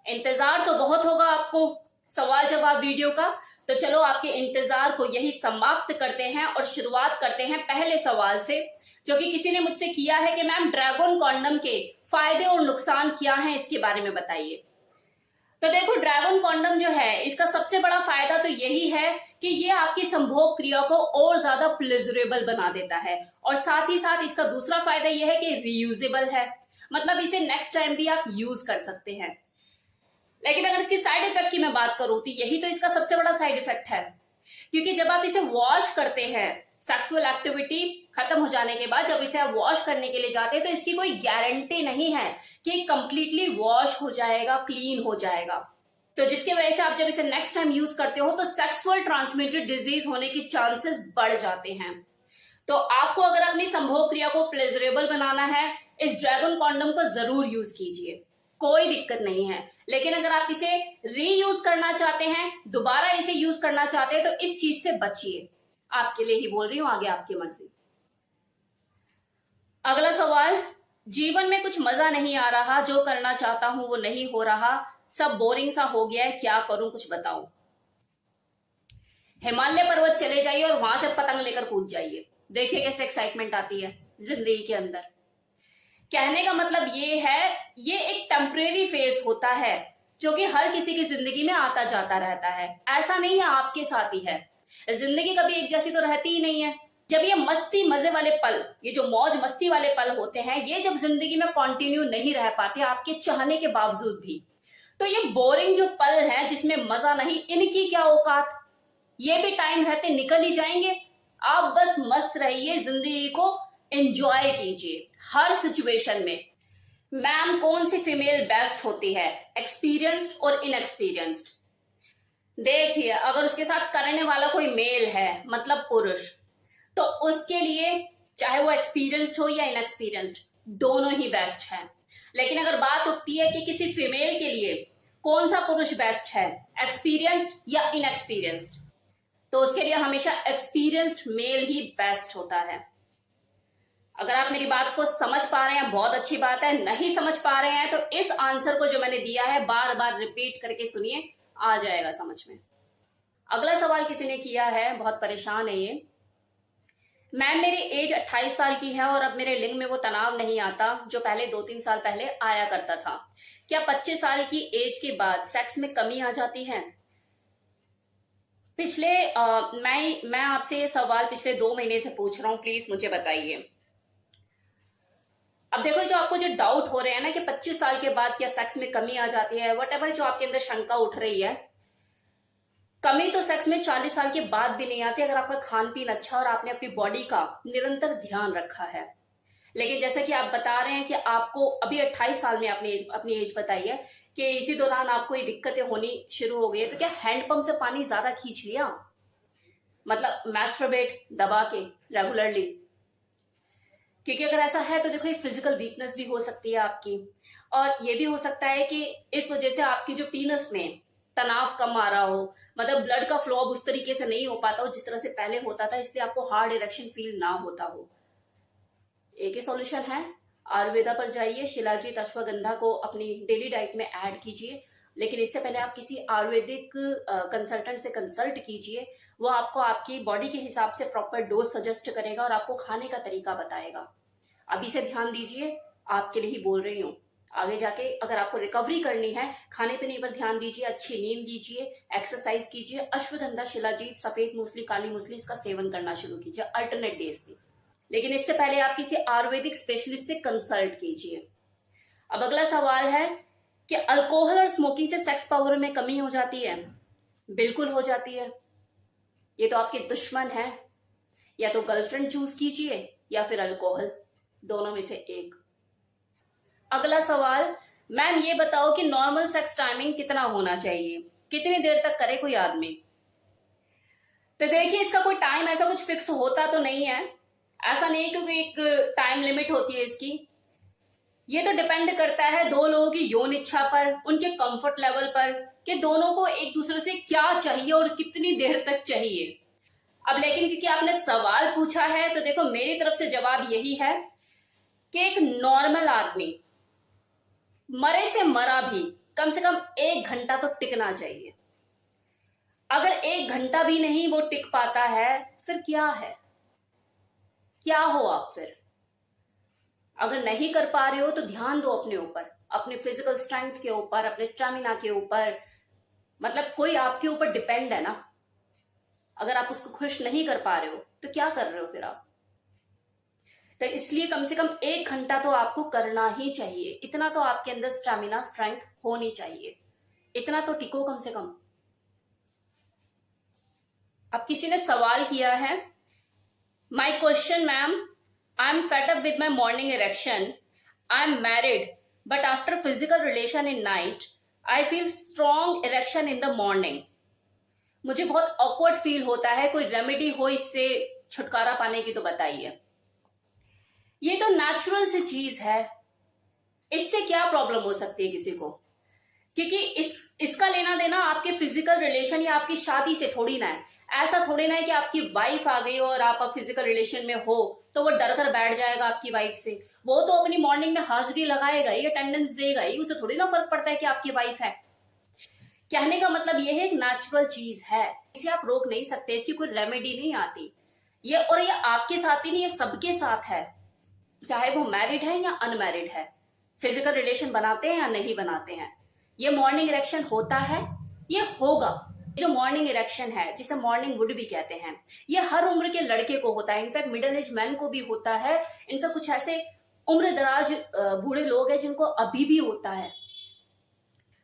इंतजार तो बहुत होगा आपको सवाल जवाब वीडियो का, तो चलो आपके इंतजार को यही समाप्त करते हैं और शुरुआत करते हैं पहले सवाल से, जो कि किसी ने मुझसे किया है कि मैम ड्रैगन कॉन्डम के फायदे और नुकसान क्या हैं, इसके बारे में बताइए। तो देखो, ड्रैगन कॉन्डम जो है इसका सबसे बड़ा फायदा तो यही है कि ये आपकी संभोग क्रिया को और ज्यादा प्लेजरेबल बना देता है, और साथ ही साथ इसका दूसरा फायदा यह है कि रीयूजेबल है, मतलब इसे नेक्स्ट टाइम भी आप यूज कर सकते हैं। लेकिन अगर इसकी साइड इफेक्ट की मैं बात करूं तो यही तो इसका सबसे बड़ा साइड इफेक्ट है, क्योंकि जब आप इसे वॉश करते हैं, सेक्सुअल एक्टिविटी खत्म हो जाने के बाद जब इसे आप वॉश करने के लिए जाते हैं, तो इसकी कोई गारंटी नहीं है कि कंप्लीटली वॉश हो जाएगा, क्लीन हो जाएगा। तो जिसकी वजह से आप जब इसे नेक्स्ट टाइम यूज करते हो तो सेक्सुअल ट्रांसमिटेड डिजीज होने के चांसेस बढ़ जाते हैं। तो आपको अगर अपनी संभोग क्रिया को प्लेजरेबल बनाना है, इस ड्रैगन कॉन्डम को जरूर यूज कीजिए, कोई दिक्कत नहीं है। लेकिन अगर आप इसे रीयूज करना चाहते हैं, दोबारा इसे यूज करना चाहते हैं, तो इस चीज से बचिए। आपके लिए ही बोल रही हूं, आगे आपकी मर्जी। अगला सवाल, जीवन में कुछ मजा नहीं आ रहा, जो करना चाहता हूं वो नहीं हो रहा, सब बोरिंग सा हो गया है, क्या करूं, कुछ बताओ। हिमालय पर्वत चले जाइए और वहां से पतंग लेकर कूद जाइए, देखिए कैसे एक्साइटमेंट आती है जिंदगी के अंदर। कहने का मतलब ये है, ये एक टेम्परेरी फेज होता है जो कि हर किसी की जिंदगी में आता जाता रहता है। ऐसा नहीं है आपके साथ ही है, जिंदगी कभी एक जैसी तो रहती ही नहीं है। जब ये मस्ती मजे वाले पल, ये जो मौज मस्ती वाले पल होते हैं, ये जब जिंदगी में कंटिन्यू नहीं रह पाते आपके चाहने के बावजूद भी, तो ये बोरिंग जो पल हैं जिसमें मजा नहीं, इनकी क्या औकात, ये भी टाइम रहते निकल ही जाएंगे। आप बस मस्त रहिए, जिंदगी को एंजॉय कीजिए हर सिचुएशन में। मैम कौन सी फीमेल बेस्ट होती है, एक्सपीरियंस्ड और इनएक्सपीरियंस्ड? देखिए, अगर उसके साथ करने वाला कोई मेल है, मतलब पुरुष, तो उसके लिए चाहे वो एक्सपीरियंस्ड हो या इनएक्सपीरियंस्ड, दोनों ही बेस्ट है। लेकिन अगर बात उठती है कि किसी फीमेल के लिए कौन सा पुरुष बेस्ट है, एक्सपीरियंस्ड या इनएक्सपीरियंस्ड, तो उसके लिए हमेशा एक्सपीरियंस्ड मेल ही बेस्ट होता है। अगर आप मेरी बात को समझ पा रहे हैं, बहुत अच्छी बात है। नहीं समझ पा रहे हैं तो इस आंसर को जो मैंने दिया है बार बार रिपीट करके सुनिए, आ जाएगा समझ में। अगला सवाल किसी ने किया है, बहुत परेशान है ये। मैम मेरी एज 28 साल की है और अब मेरे लिंग में वो तनाव नहीं आता जो पहले 2-3 साल पहले आया करता था। क्या 25 साल की एज के बाद सेक्स में कमी आ जाती है? मैं आपसे ये सवाल पिछले 2 महीने से पूछ रहा हूं, प्लीज मुझे बताइए। अब देखो, जो आपको जो डाउट हो रहे हैं ना कि 25 साल के बाद क्या सेक्स में कमी आ जाती है, वट जो आपके अंदर शंका उठ रही है, कमी तो सेक्स में 40 साल के बाद भी नहीं आती अगर आपका खान पीन अच्छा और आपने अपनी बॉडी का निरंतर ध्यान रखा है। लेकिन जैसा कि आप बता रहे हैं कि आपको अभी 28 साल में अपनी एज बताई है कि इसी दौरान आपको ये दिक्कतें होनी शुरू हो गई है, तो क्या हैंडपंप से पानी ज्यादा खींच लिया, मतलब मैस्टरबेट दबा के रेगुलरली? क्योंकि अगर ऐसा है तो देखो, ये फिजिकल वीकनेस भी हो सकती है आपकी, और ये भी हो सकता है कि इस वजह से आपकी जो पीनस में तनाव कम आ रहा हो, मतलब ब्लड का फ्लो अब उस तरीके से नहीं हो पाता हो जिस तरह से पहले होता था, इसलिए आपको हार्ड इरेक्शन फील ना होता हो। एक ही सॉल्यूशन है, आयुर्वेदा पर जाइए, शिलाजीत अश्वगंधा को अपनी डेली डाइट में ऐड कीजिए। लेकिन इससे पहले आप किसी आयुर्वेदिक कंसल्टेंट से कंसल्ट कीजिए, वो आपको आपकी बॉडी के हिसाब से प्रॉपर डोज सजेस्ट करेगा और आपको खाने का तरीका बताएगा। अभी से ध्यान दीजिए, आपके लिए ही बोल रही हूँ। आगे जाके अगर आपको रिकवरी करनी है, खाने पीने पर ध्यान दीजिए, अच्छी नींद लीजिए, एक्सरसाइज कीजिए, अश्वगंधा, शिलाजीत, सफेद मूसली, काली मूसली, इसका सेवन करना शुरू कीजिए अल्टरनेट डेज पे। लेकिन इससे पहले आप किसी आयुर्वेदिक स्पेशलिस्ट से कंसल्ट कीजिए। अब अगला सवाल है कि अल्कोहल और स्मोकिंग से सेक्स पावर में कमी हो जाती है? बिल्कुल हो जाती है। ये तो आपके दुश्मन है, या तो गर्लफ्रेंड चूज कीजिए या फिर अल्कोहल, दोनों में से एक। अगला सवाल, मैम ये बताओ कि नॉर्मल सेक्स टाइमिंग कितना होना चाहिए, कितनी देर तक करे कोई आदमी? तो देखिए, इसका कोई टाइम ऐसा कुछ फिक्स होता तो नहीं है, ऐसा नहीं क्योंकि एक टाइम लिमिट होती है इसकी। ये तो डिपेंड करता है दो लोगों की यौन इच्छा पर, उनके कंफर्ट लेवल पर, कि दोनों को एक दूसरे से क्या चाहिए और कितनी देर तक चाहिए। अब लेकिन क्योंकि आपने सवाल पूछा है, तो देखो मेरी तरफ से जवाब यही है कि एक नॉर्मल आदमी, मरे से मरा भी, कम से कम 1 घंटा तो टिकना चाहिए। अगर 1 घंटा भी नहीं वो टिक पाता है, फिर क्या है, क्या हो आप फिर? अगर नहीं कर पा रहे हो तो ध्यान दो अपने ऊपर, अपने फिजिकल स्ट्रेंथ के ऊपर, अपने स्टेमिना के ऊपर। मतलब कोई आपके ऊपर डिपेंड है ना। अगर आप उसको खुश नहीं कर पा रहे हो तो क्या कर रहे हो फिर आप? तो इसलिए कम से कम 1 घंटा तो आपको करना ही चाहिए। इतना तो आपके अंदर स्टेमिना स्ट्रेंथ होनी चाहिए, इतना तो टिको कम से कम। अब किसी ने सवाल किया है, my question ma'am, I am fed up with my morning erection, I am married but after physical relation in night I feel strong erection in the morning. मुझे बहुत ऑकवर्ड फील होता है, कोई रेमेडी हो इससे छुटकारा पाने की तो बताइए। ये तो नेचुरल सी चीज है, इससे क्या प्रॉब्लम हो सकती है किसी को? क्योंकि इसका लेना देना आपके फिजिकल रिलेशन या आपकी शादी से थोड़ी ना है। ऐसा थोड़ी ना है कि आपकी वाइफ आ गई और आप फिजिकल रिलेशन में हो तो वो डर कर बैठ जाएगा आपकी वाइफ से। वो तो अपनी मॉर्निंग में हाजिरी लगाएगा ही, अटेंडेंस देगा ही, उसे थोड़ी ना फर्क पड़ता है कि आपकी वाइफ है। कहने का मतलब ये है, एक नेचुरल चीज है, इसे आप रोक नहीं सकते, इसकी कोई रेमेडी नहीं आती। ये और ये आपके साथ ही नहीं, ये सबके साथ है, चाहे वो मैरिड है या अनमैरिड है, फिजिकल रिलेशन बनाते हैं या नहीं बनाते हैं। ये मॉर्निंग इरेक्शन होता है, ये होगा। जो मॉर्निंग इरेक्शन है, जिसे मॉर्निंग वुड भी कहते हैं, ये हर उम्र के लड़के को होता है। इनफैक्ट मिडिल एज मैन को भी होता है। इनफैक्ट कुछ ऐसे उम्र दराज बूढ़े लोग हैं जिनको अभी भी होता है।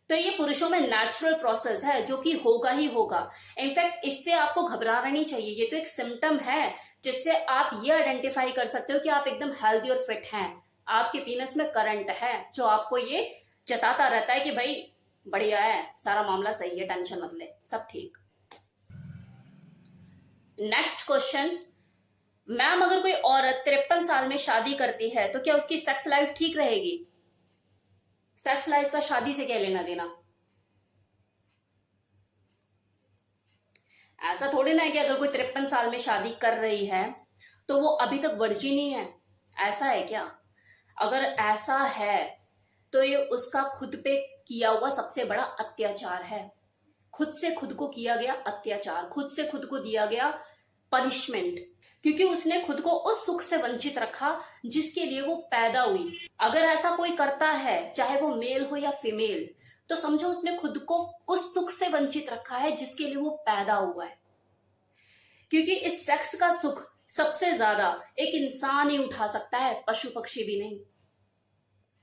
तो ये पुरुषों में नेचुरल प्रोसेस है जो कि होगा ही होगा। इनफैक्ट इससे आपको घबराना नहीं चाहिए, ये तो एक सिम्टम है जिससे आप ये आइडेंटिफाई कर सकते हो कि आप एकदम हेल्दी और फिट हैं। आपके पीनस में करंट है जो आपको ये जताता रहता है कि भाई बढ़िया है, सारा मामला सही है, टेंशन मत ले, सब ठीक। नेक्स्ट क्वेश्चन, मैम अगर कोई औरत 53 साल में शादी करती है तो क्या उसकी सेक्स लाइफ ठीक रहेगी? सेक्स लाइफ का शादी से क्या लेना देना? ऐसा थोड़ी ना है कि अगर कोई 53 साल में शादी कर रही है तो वो अभी तक वर्जिन ही है, ऐसा है क्या? अगर ऐसा है तो ये उसका खुद पे किया हुआ सबसे बड़ा अत्याचार है। खुद से खुद को किया गया अत्याचार, खुद से खुद को दिया गया पनिशमेंट, क्योंकि उसने खुद को उस सुख से वंचित रखा जिसके लिए वो पैदा हुई। अगर ऐसा कोई करता है, चाहे वो मेल हो या फीमेल, तो समझो उसने खुद को उस सुख से वंचित रखा है जिसके लिए वो पैदा हुआ है। क्योंकि इस सेक्स का सुख सबसे ज्यादा एक इंसान ही उठा सकता है, पशु पक्षी भी नहीं।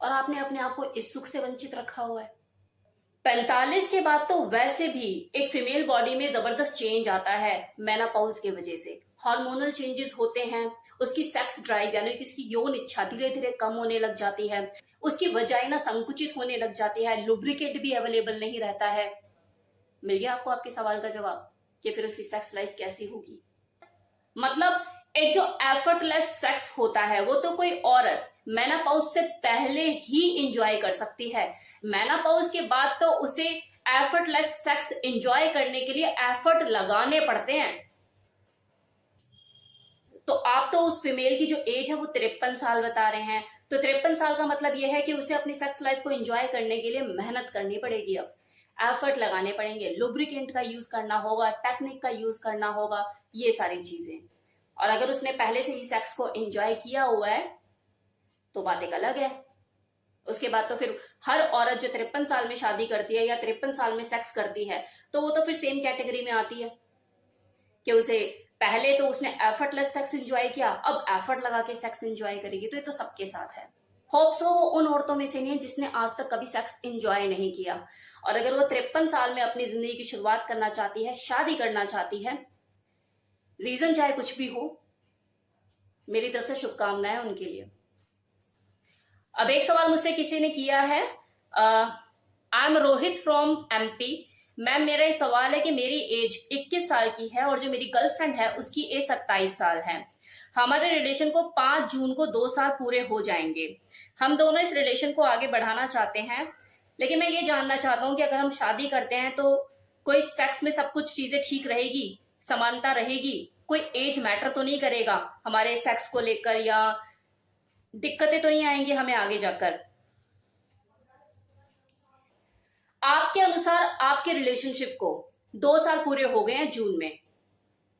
और आपने अपने आप को इस सुख से वंचित रखा हुआ है। 45 के बाद तो वैसे भी एक फीमेल बॉडी में जबरदस्त चेंज आता है मेनोपॉज की वजह से। हार्मोनल चेंजेस होते हैं, उसकी सेक्स ड्राइव यानी कि उसकी यौन इच्छा धीरे धीरे कम होने लग जाती है, उसकी वजाइना संकुचित होने लग जाती है, लुब्रिकेट भी अवेलेबल नहीं रहता है। मिल गया आपको आपके सवाल का जवाब कि फिर उसकी सेक्स लाइफ कैसी होगी। मतलब एक जो एफर्टलेस सेक्स होता है वो तो कोई औरत मेनोपॉज से पहले ही इंजॉय कर सकती है। मेनोपॉज के बाद तो उसे एफर्टलेस सेक्स इंजॉय करने के लिए एफर्ट लगाने पड़ते हैं। तो आप तो उस फीमेल की जो एज है वो 53 साल बता रहे हैं, तो 53 साल का मतलब यह है कि उसे अपनी सेक्स लाइफ को एंजॉय करने के लिए मेहनत करनी पड़ेगी, अब एफर्ट लगाने पड़ेंगे, लुब्रिकेंट का यूज करना होगा, टेक्निक का यूज करना होगा, ये सारी चीजें। और अगर उसने पहले से ही सेक्स को एंजॉय किया हुआ है तो बात एक अलग है। उसके बाद तो फिर हर औरत जो 53 साल में शादी करती है या 53 साल में सेक्स करती है तो वो तो फिर सेम कैटेगरी में आती है कि उसे पहले तो उसने एफर्टलेस सेक्स एंजॉय किया, अब एफर्ट लगा के सेक्स एंजॉय करेगी। तो ये तो सबके साथ है। होप सो वो उन औरतों में से नहीं है जिसने आज तक कभी सेक्स एंजॉय नहीं किया। और अगर वो 53 साल में अपनी जिंदगी की शुरुआत करना चाहती है, शादी करना चाहती है, रीजन चाहे कुछ भी हो, मेरी तरफ से शुभकामनाएं उनके लिए। अब एक सवाल मुझसे किसी ने किया है, I am Rohit from MP. Ma'am मेरा ये सवाल है कि मेरी एज 21 साल की है और जो मेरी गर्लफ्रेंड है उसकी एज 27 साल है। हमारे रिलेशन को 5 जून को 2 साल पूरे हो जाएंगे। हम दोनों इस रिलेशन को आगे बढ़ाना चाहते हैं, लेकिन मैं ये जानना चाहता हूँ कि अगर हम शादी करते हैं तो कोई सेक्स में सब कुछ चीजें ठीक रहेगी, समानता रहेगी, कोई एज मैटर तो नहीं करेगा हमारे सेक्स को लेकर, या दिक्कतें तो नहीं आएंगी हमें आगे जाकर। आपके अनुसार आपके रिलेशनशिप को 2 साल पूरे हो गए हैं जून में,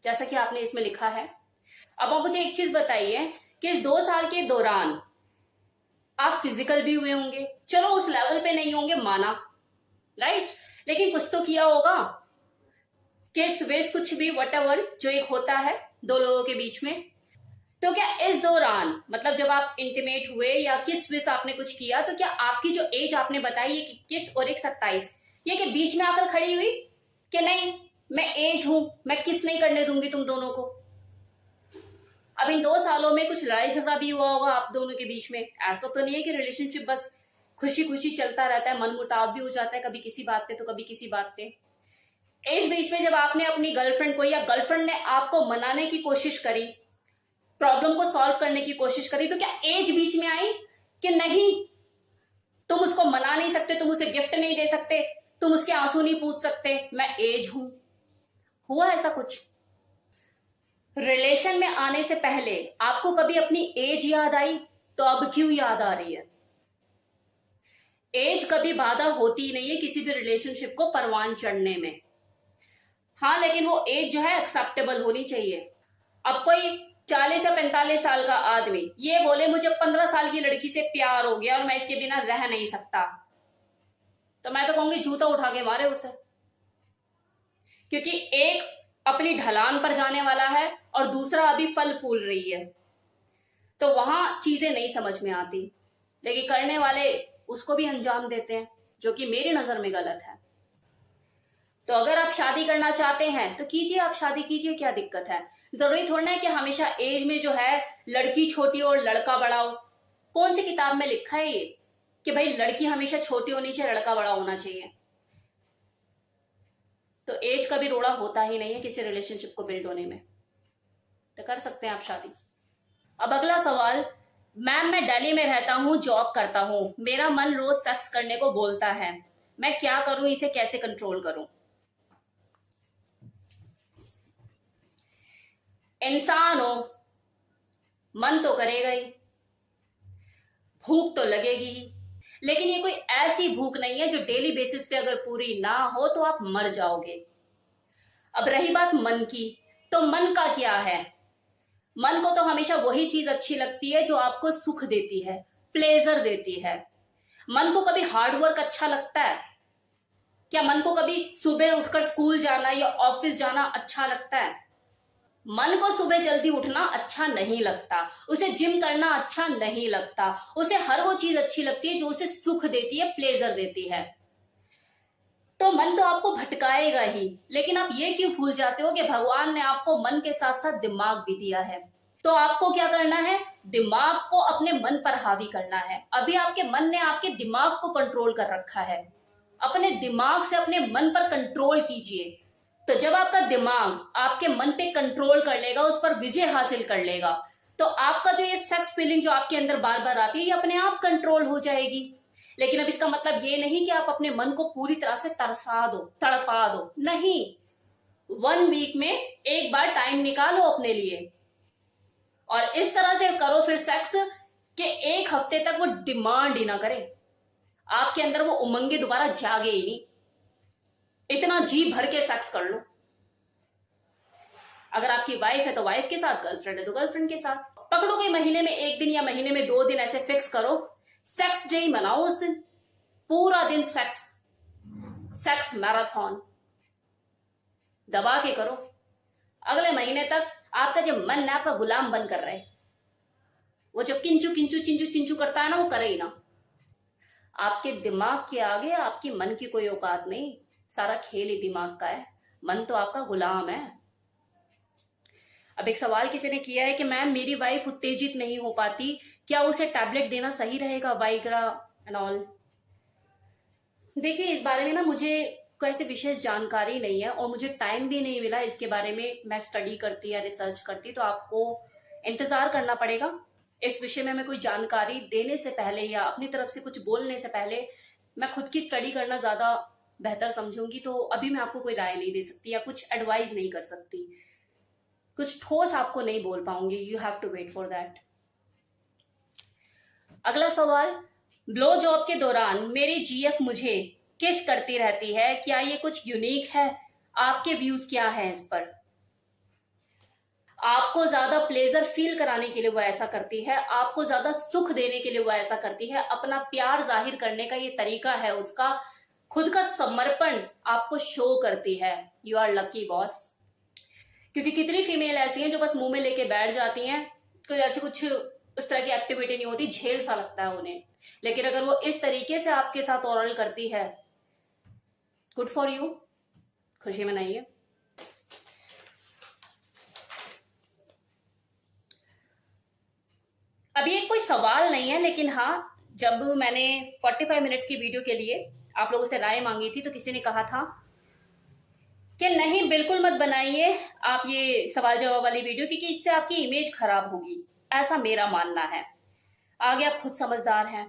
जैसा कि आपने इसमें लिखा है। अब आप मुझे एक चीज बताइए कि इस 2 साल के दौरान आप फिजिकल भी हुए होंगे, चलो उस लेवल पे नहीं होंगे माना, राइट, लेकिन कुछ तो किया होगा, किस विस कुछ भी वट जो एक होता है दो लोगों के बीच में। तो क्या इस दौरान, मतलब जब आप इंटीमेट हुए या किस विस आपने कुछ किया, तो क्या आपकी जो एज आपने बताई है कि 21 और एक 27, ये कि बीच में आकर खड़ी हुई कि नहीं मैं एज हूं, मैं किस नहीं करने दूंगी तुम दोनों को? अब इन 2 सालों में कुछ लड़ाई झगड़ा भी हुआ होगा आप दोनों के बीच में। ऐसा तो नहीं है कि रिलेशनशिप बस खुशी खुशी चलता रहता है, मन मुटाव भी हो जाता है कभी किसी बात पे तो कभी किसी बात पे। इस बीच में जब आपने अपनी गर्लफ्रेंड को या गर्लफ्रेंड ने आपको मनाने की कोशिश करी, प्रॉब्लम को सॉल्व करने की कोशिश करी, तो क्या एज बीच में आई कि नहीं तुम उसको मना नहीं सकते, तुम उसे गिफ्ट नहीं दे सकते, तुम उसके आंसू नहीं पूछ सकते, मैं एज हूं? हुआ ऐसा कुछ? रिलेशन में आने से पहले आपको कभी अपनी एज याद आई? तो अब क्यों याद आ रही है? एज कभी बाधा होती नहीं है किसी भी रिलेशनशिप को परवान चढ़ने में। हाँ, लेकिन वो एज जो है एक्सेप्टेबल होनी चाहिए। अब कोई 40 या 45 साल का आदमी ये बोले मुझे 15 साल की लड़की से प्यार हो गया और मैं इसके बिना रह नहीं सकता, तो मैं तो कहूंगी जूता उठा के मारे उसे, क्योंकि एक अपनी ढलान पर जाने वाला है और दूसरा अभी फल फूल रही है, तो वहां चीजें नहीं समझ में आती, लेकिन करने वाले उसको भी अंजाम देते हैं, जो कि मेरी नजर में गलत है। तो अगर आप शादी करना चाहते हैं तो कीजिए, आप शादी कीजिए, क्या दिक्कत है? जरूरी थोड़ा है कि हमेशा एज में जो है लड़की छोटी और लड़का बड़ा हो। कौन सी किताब में लिखा है ये कि भाई लड़की हमेशा छोटी होनी चाहिए, लड़का बड़ा होना चाहिए? तो एज का भी रोड़ा होता ही नहीं है किसी रिलेशनशिप को बिल्ड होने में, तो कर सकते हैं आप शादी। अब अगला सवाल, मैम मैं दिल्ली में रहता हूँ, जॉब करता हूँ, मेरा मन रोज सेक्स करने को बोलता है, मैं क्या करूं, इसे कैसे कंट्रोल करूं? इंसान हो, मन तो करेगा ही, भूख तो लगेगी ही, लेकिन ये कोई ऐसी भूख नहीं है जो डेली बेसिस पे अगर पूरी ना हो तो आप मर जाओगे। अब रही बात मन की, तो मन का क्या है? मन को तो हमेशा वही चीज अच्छी लगती है जो आपको सुख देती है, प्लेजर देती है। मन को कभी हार्ड वर्क अच्छा लगता है? क्या मन को कभी सुबह उठकर स्कूल जाना या ऑफिस जाना अच्छा लगता है? मन को सुबह जल्दी उठना अच्छा नहीं लगता, उसे जिम करना अच्छा नहीं लगता, उसे हर वो चीज अच्छी लगती है जो उसे सुख देती है, प्लेजर देती है। तो मन तो आपको भटकाएगा ही, लेकिन आप ये क्यों भूल जाते हो कि भगवान ने आपको मन के साथ साथ दिमाग भी दिया है। तो आपको क्या करना है? दिमाग को अपने मन पर हावी करना है। अभी आपके मन ने आपके दिमाग को कंट्रोल कर रखा है, अपने दिमाग से अपने मन पर कंट्रोल कीजिए। तो जब आपका दिमाग आपके मन पे कंट्रोल कर लेगा, उस पर विजय हासिल कर लेगा, तो आपका जो ये सेक्स फीलिंग जो आपके अंदर बार बार आती है, ये अपने आप कंट्रोल हो जाएगी। लेकिन अब इसका मतलब ये नहीं कि आप अपने मन को पूरी तरह से तरसा दो, तड़पा दो, नहीं। 1 वीक में एक बार टाइम निकालो अपने लिए और इस तरह से करो फिर सेक्स कि 1 हफ्ते तक वो डिमांड ही ना करे, आपके अंदर वो उमंगे दोबारा जागे ही नहीं, इतना जी भर के सेक्स कर लो। अगर आपकी वाइफ है तो वाइफ के साथ, गर्लफ्रेंड है तो गर्लफ्रेंड के साथ। पकड़ो कोई महीने में 1 दिन या महीने में 2 दिन ऐसे फिक्स करो, सेक्स डे मनाओ, उस दिन पूरा दिन सेक्स, सेक्स मैराथन दबा के करो। अगले महीने तक आपका जो मन है आपका गुलाम बन कर रहे, वो जो किंचू किंचू चिंचू चिंचू करता है ना, वो करे ही ना। आपके दिमाग के आगे आपकी मन की कोई औकात नहीं, सारा खेल ही दिमाग का है, मन तो आपका गुलाम है। अब एक सवाल किसी ने किया है कि मैम मेरी वाइफ उत्तेजित नहीं हो पाती, क्या उसे टैबलेट देना सही रहेगा, वाइग्रा एंड ऑल? देखिए, इस बारे में ना मुझे कोई ऐसी विशेष जानकारी नहीं है और मुझे टाइम भी नहीं मिला इसके बारे में मैं स्टडी करती या रिसर्च करती, तो आपको इंतजार करना पड़ेगा। इस विषय में मैं कोई जानकारी देने से पहले या अपनी तरफ से कुछ बोलने से पहले मैं खुद की स्टडी करना ज्यादा बेहतर समझूंगी, तो अभी मैं आपको कोई राय नहीं दे सकती या कुछ एडवाइस नहीं कर सकती, कुछ ठोस आपको नहीं बोल पाऊंगी। You have to wait for that. अगला सवाल, ब्लो जॉब के दौरान मेरी जीएफ मुझे किस करती रहती है, क्या ये कुछ यूनिक है? आपके व्यूज क्या है इस पर? आपको ज्यादा प्लेजर फील कराने के लिए वो ऐसा करती है, आपको ज्यादा सुख देने के लिए वो ऐसा करती है, अपना प्यार जाहिर करने का ये तरीका है उसका, खुद का समर्पण आपको शो करती है। You are lucky boss. क्योंकि कितनी फीमेल ऐसी हैं जो बस मुंह में लेके बैठ जाती हैं, कोई ऐसी कुछ उस तरह की एक्टिविटी नहीं होती, झेल सा लगता है उन्हें। लेकिन अगर वो इस तरीके से आपके साथ ओरल करती है, गुड फॉर यू, खुशी मनाइए। अभी एक कोई सवाल नहीं है, लेकिन हाँ, जब मैंने 45 मिनट्स की वीडियो के लिए आप लोगों से राय मांगी थी तो किसी ने कहा था कि नहीं, बिल्कुल मत बनाइए आप ये सवाल जवाब वाली वीडियो, क्योंकि इससे आपकी इमेज खराब होगी। ऐसा मेरा मानना है। आगे आप खुद समझदार हैं।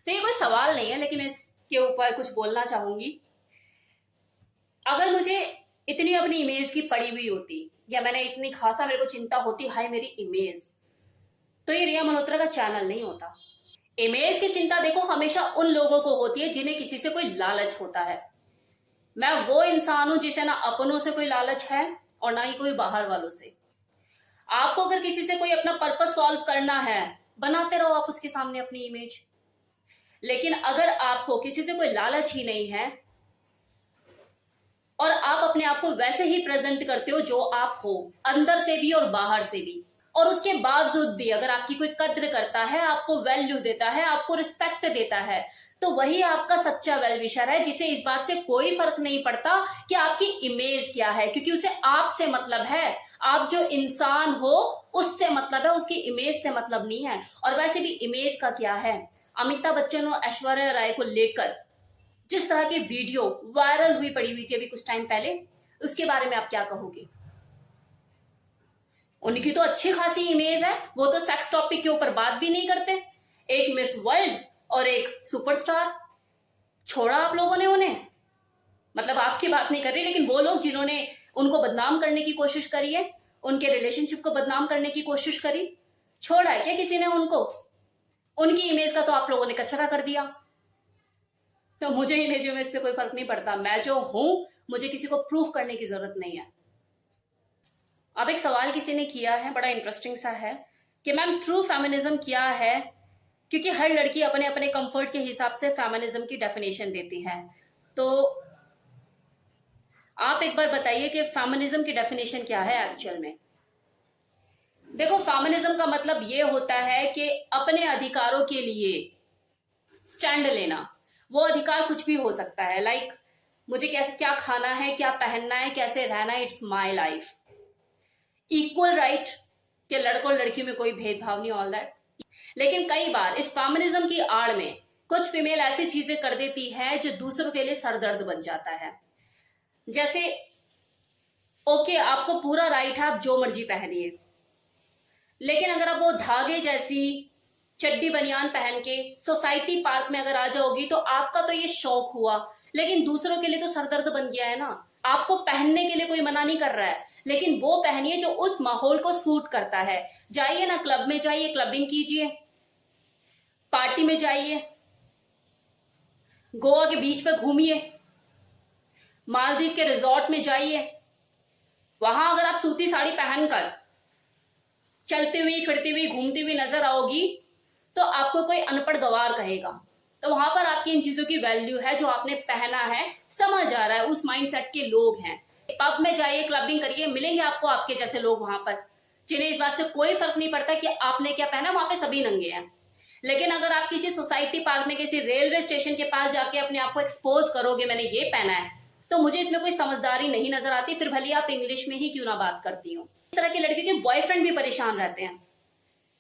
तो ये कोई सवाल नहीं है, लेकिन मैं इसके ऊपर कुछ बोलना चाहूंगी। अगर मुझे इतनी अपनी इमेज की पड़ी हुई होती, या मैंने इतनी खासा मेरे को चिंता होती हाय मेरी इमेज, तो ये रिया मल्होत्रा का चैनल नहीं होता। इमेज की चिंता देखो हमेशा उन लोगों को होती है जिन्हें किसी से कोई लालच होता है। मैं वो इंसान हूं जिसे ना अपनों से कोई लालच है और ना ही कोई बाहर वालों से। आपको अगर किसी से कोई अपना पर्पस सॉल्व करना है, बनाते रहो आप उसके सामने अपनी इमेज। लेकिन अगर आपको किसी से कोई लालच ही नहीं है और आप अपने आप को वैसे ही प्रेजेंट करते हो जो आप हो, अंदर से भी और बाहर से भी, और उसके बावजूद भी अगर आपकी कोई कद्र करता है, आपको वैल्यू देता है, आपको रिस्पेक्ट देता है, तो वही आपका सच्चा वेल विशर है, जिसे इस बात से कोई फर्क नहीं पड़ता कि आपकी इमेज क्या है, क्योंकि उसे आपसे मतलब है। आप जो इंसान हो उससे मतलब है, उसकी इमेज से मतलब नहीं है। और वैसे भी इमेज का क्या है, अमिताभ बच्चन और ऐश्वर्या राय को लेकर जिस तरह की वीडियो वायरल हुई पड़ी हुई थी अभी कुछ टाइम पहले, उसके बारे में आप क्या कहोगे? उनकी तो अच्छी खासी इमेज है, वो तो सेक्स टॉपिक के ऊपर बात भी नहीं करते। एक मिस वर्ल्ड और एक सुपरस्टार, छोड़ा आप लोगों ने उन्हें। मतलब आपकी बात नहीं कर रही, लेकिन वो लोग जिन्होंने उनको बदनाम करने की कोशिश करी है, उनके रिलेशनशिप को बदनाम करने की कोशिश करी, छोड़ा है क्या किसी ने उनको? उनकी इमेज का तो आप लोगों ने कचरा कर दिया। तो मुझे इमेज से कोई फर्क नहीं पड़ता, मैं जो हूं मुझे किसी को प्रूफ करने की जरूरत नहीं है। अब एक सवाल किसी ने किया है, बड़ा इंटरेस्टिंग सा है, कि मैम ट्रू फेमिनिज्म क्या है? क्योंकि हर लड़की अपने अपने कंफर्ट के हिसाब से फेमिनिज्म की डेफिनेशन देती है। तो आप एक बार बताइए कि फेमिनिज्म की डेफिनेशन क्या है एक्चुअल में। देखो, फेमिनिज्म का मतलब ये होता है कि अपने अधिकारों के लिए स्टैंड लेना। वो अधिकार कुछ भी हो सकता है, लाइक मुझे कैसे क्या खाना है, क्या पहनना है, कैसे रहना है, it's my life. Equal right कि लड़कों और लड़कियों में कोई भेदभाव नहीं, ऑल दैट। लेकिन कई बार इस फेमिनिज्म की आड़ में कुछ फीमेल ऐसी चीजें कर देती है जो दूसरों के लिए सरदर्द बन जाता है। जैसे ओके, आपको पूरा राइट है, आप जो मर्जी पहनिए, लेकिन अगर आप वो धागे जैसी चड्डी बनियान पहन के सोसाइटी पार्क में अगर आ जाओगी तो आपका तो ये शौक हुआ, लेकिन दूसरों के लिए तो सरदर्द बन गया है ना। आपको पहनने के लिए कोई मना नहीं कर रहा है, लेकिन वो पहनिए जो उस माहौल को सूट करता है। जाइए ना, क्लब में जाइए, क्लबिंग कीजिए, पार्टी में जाइए, गोवा के बीच पे घूमिए, मालदीव के रिजॉर्ट में जाइए। वहां अगर आप सूती साड़ी पहनकर चलती हुई, फिरती हुई, घूमती हुई नजर आओगी तो आपको कोई अनपढ़ गवार कहेगा। तो वहां पर आपकी इन चीजों की वैल्यू है, जो आपने पहना है, समझ आ रहा है, उस माइंडसेट के लोग हैं। पब में जाइए, क्लबिंग करिए, मिलेंगे आपको आपके जैसे लोग वहां पर, जिन्हें इस बात से कोई फर्क नहीं पड़ता कि आपने क्या पहना, वहां पे सभी नंगे हैं। लेकिन अगर आप किसी सोसाइटी पार्क में, किसी रेलवे स्टेशन के पास जाके अपने आप को एक्सपोज करोगे, मैंने ये पहना है, तो मुझे इसमें कोई समझदारी नहीं नजर आती, फिर भले आप इंग्लिश में ही क्यों ना बात करती हो। इस तरह की लड़कियों के बॉयफ्रेंड भी परेशान रहते हैं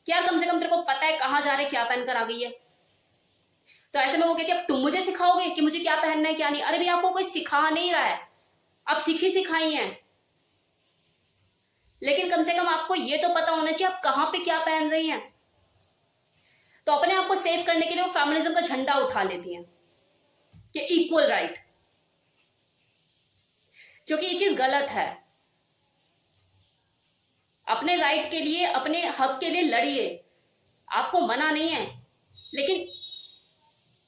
कि यार कम से कम तेरे को पता है कहां जा रहे, क्या पहनकर आ गई है। तो ऐसे में वो कहती है अब तुम मुझे सिखाओगे कि मुझे क्या पहनना है क्या नहीं। अरे भैया, आपको कोई सिखा नहीं रहा है, आप सीखी सिखाई हैं, लेकिन कम से कम आपको ये तो पता होना चाहिए आप कहां पे क्या पहन रही हैं। तो अपने आप को सेव करने के लिए वो फेमिनिज्म का झंडा उठा लेती हैं कि इक्वल राइट, जो कि ये चीज गलत है। अपने राइट के लिए, अपने हक के लिए लड़िए, आपको मना नहीं है, लेकिन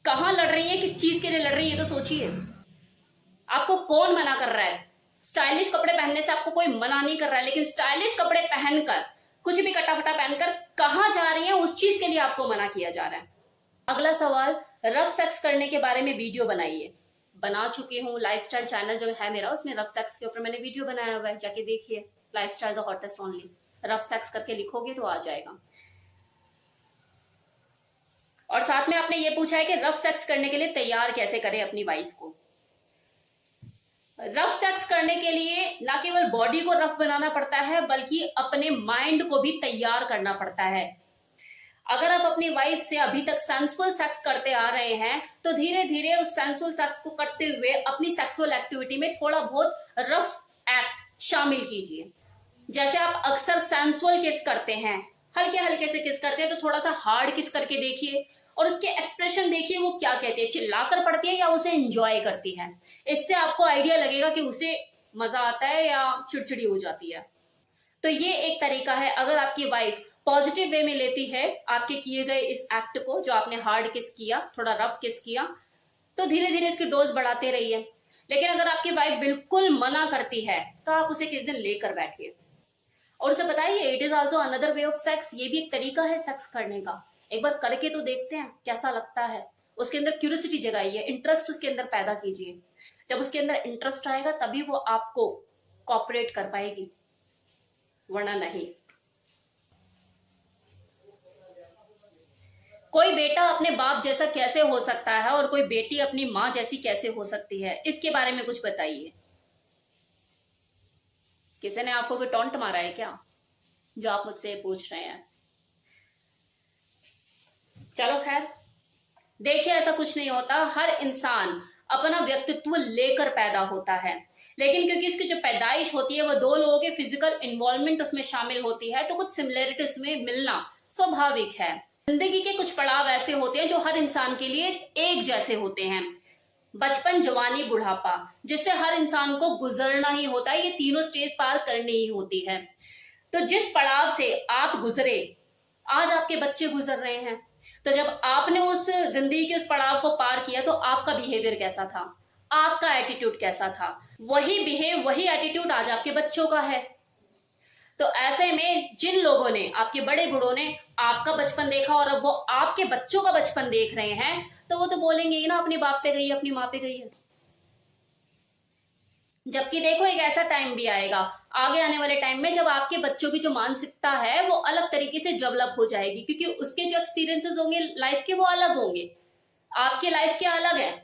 कहाँ लड़ रही है, किस चीज के लिए लड़ रही है, तो सोचिए। आपको कौन मना कर रहा है? स्टाइलिश कपड़े पहनने से आपको कोई मना नहीं कर रहा है, लेकिन स्टाइलिश कपड़े पहनकर, कुछ भी कटाफटा पहनकर कहाँ जा रही है, उस चीज के लिए आपको मना किया जा रहा है। अगला सवाल, रफ सेक्स करने के बारे में वीडियो बनाइए। बना चुकी हूँ, लाइफस्टाइल चैनल जो है मेरा, उसमें रफ सेक्स के ऊपर मैंने वीडियो बनाया हुआ है, जाके देखिए। Lifestyle the hottest only, rough sex करके लिखोगे तो आ जाएगा। और साथ में आपने ये पूछा है कि रफ सेक्स करने के लिए तैयार कैसे करें अपनी वाइफ को। रफ सेक्स करने के लिए ना केवल बॉडी को रफ बनाना पड़ता है, बल्कि अपने माइंड को भी तैयार करना पड़ता है। अगर आप अपनी वाइफ से अभी तक सेंसुअल सेक्स करते आ रहे हैं, तो धीरे धीरे उस सेंसुअल सेक्स को करते हुए अपनी सेक्सुअल एक्टिविटी में थोड़ा बहुत रफ एक्ट शामिल कीजिए। जैसे आप अक्सर सेंसुअल किस करते हैं, हल्के हल्के से किस करते हैं, तो थोड़ा सा हार्ड किस करके देखिए और उसके एक्सप्रेशन देखिए, वो क्या कहती है, चिल्लाकर पड़ती है या उसे एंजॉय करती है। इससे आपको आइडिया लगेगा कि उसे मजा आता है या चिड़चिड़ी हो जाती है। तो ये एक तरीका है। अगर आपकी वाइफ पॉजिटिव वे में लेती है आपके किए गए इस एक्ट को, जो आपने हार्ड किस किया, थोड़ा रफ किस किया, तो धीरे धीरे इसकी डोज बढ़ाते रहिए। लेकिन अगर आपकी वाइफ बिल्कुल मना करती है, तो आप उसे किस दिन लेकर बैठिए और उसे बताइए it is also another way of sex. ये भी एक तरीका है सेक्स करने का, एक बार करके तो देखते हैं कैसा लगता है। उसके अंदर क्यूरियोसिटी जगाइए, इंटरेस्ट उसके अंदर पैदा कीजिए। जब उसके अंदर इंटरेस्ट आएगा तभी वो आपको कोऑपरेट कर पाएगी, वरना नहीं। कोई बेटा अपने बाप जैसा कैसे हो सकता है और कोई बेटी अपनी मां जैसी कैसे हो सकती है, इसके बारे में कुछ बताइए। किसी ने आपको कोई टॉन्ट मारा है क्या, जो आप मुझसे पूछ रहे हैं? चलो खैर, देखिए ऐसा कुछ नहीं होता। हर इंसान अपना व्यक्तित्व लेकर पैदा होता है, लेकिन क्योंकि इसकी जो पैदाइश होती है वो दो लोगों के फिजिकल इन्वॉल्वमेंट उसमें शामिल होती है, तो कुछ सिमिलरिटी उसमें मिलना स्वाभाविक है। जिंदगी के कुछ पड़ाव ऐसे होते हैं जो हर इंसान के लिए एक जैसे होते हैं। बचपन, जवानी, बुढ़ापा, जिससे हर इंसान को गुजरना ही होता है। ये तीनों स्टेज पार करनी ही होती है। तो जिस पड़ाव से आप गुजरे, आज आपके बच्चे गुजर रहे हैं। तो जब आपने उस जिंदगी के उस पड़ाव को पार किया, तो आपका बिहेवियर कैसा था, आपका एटीट्यूड कैसा था, वही एटीट्यूड आज आपके बच्चों का है। तो ऐसे में जिन लोगों ने, आपके बड़े बूढ़ों ने आपका बचपन देखा और अब वो आपके बच्चों का बचपन देख रहे हैं, तो वो तो बोलेंगे ही ना अपने बाप पे गई है, अपनी माँ पे गई है। जबकि देखो एक ऐसा टाइम भी आएगा आगे आने वाले टाइम में, जब आपके बच्चों की जो मानसिकता है वो अलग तरीके से डेवलप हो जाएगी, क्योंकि उसके जो एक्सपीरियंसेस होंगे लाइफ के वो अलग होंगे, आपके लाइफ के अलग है,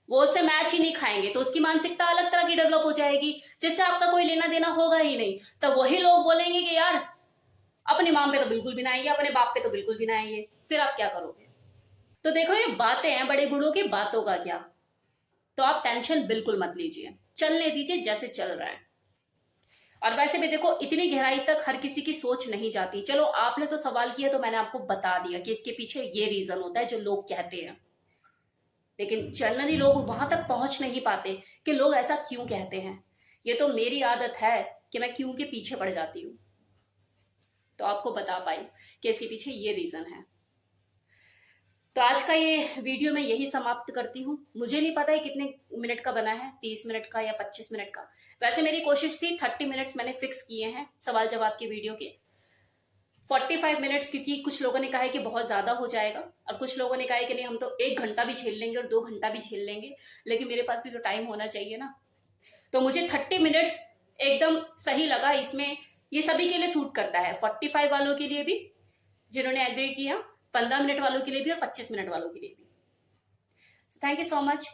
वो उससे मैच ही नहीं खाएंगे। तो उसकी मानसिकता अलग तरह की डेवलप हो जाएगी, जिससे आपका कोई लेना देना होगा ही नहीं। तब वही लोग बोलेंगे कि यार अपनी माँ पे तो बिल्कुल भी ना आएंगे, अपने बाप पे तो बिल्कुल भी ना आएंगे। फिर आप क्या करोगे? तो देखो ये बातें हैं बड़े बूढ़ों की, बातों का क्या। तो आप टेंशन बिल्कुल मत लीजिए, चलने दीजिए जैसे चल रहा है। और वैसे भी देखो इतनी गहराई तक हर किसी की सोच नहीं जाती। चलो आपने तो सवाल किया तो मैंने आपको बता दिया कि इसके पीछे ये रीजन होता है जो लोग कहते हैं, लेकिन जनरली लोग वहां तक पहुंच नहीं पाते कि लोग ऐसा क्यों कहते हैं। ये तो मेरी आदत है कि मैं क्यों के पीछे पड़ जाती हूँ, तो आपको बता पाई कि इसके पीछे ये रीजन है। तो आज का ये वीडियो मैं यही समाप्त करती हूँ। मुझे नहीं पता है कितने मिनट का बना है, 30 मिनट का या 25 मिनट का। वैसे मेरी कोशिश थी 30 मिनट्स मैंने फिक्स किए हैं सवाल जवाब के वीडियो के, 45 मिनट्स, क्योंकि कुछ लोगों ने कहा है कि बहुत ज्यादा हो जाएगा और कुछ लोगों ने कहा है कि नहीं हम तो 1 घंटा भी झेल लेंगे और 2 घंटा भी झेल लेंगे, लेकिन मेरे पास भी तो टाइम होना चाहिए ना। तो मुझे 30 मिनट्स एकदम सही लगा। इसमें ये सभी के लिए सूट करता है, 45 वालों के लिए भी जिन्होंने एग्री किया, 15 मिनट वालों के लिए भी और 25 मिनट वालों के लिए भी। Thank you so much.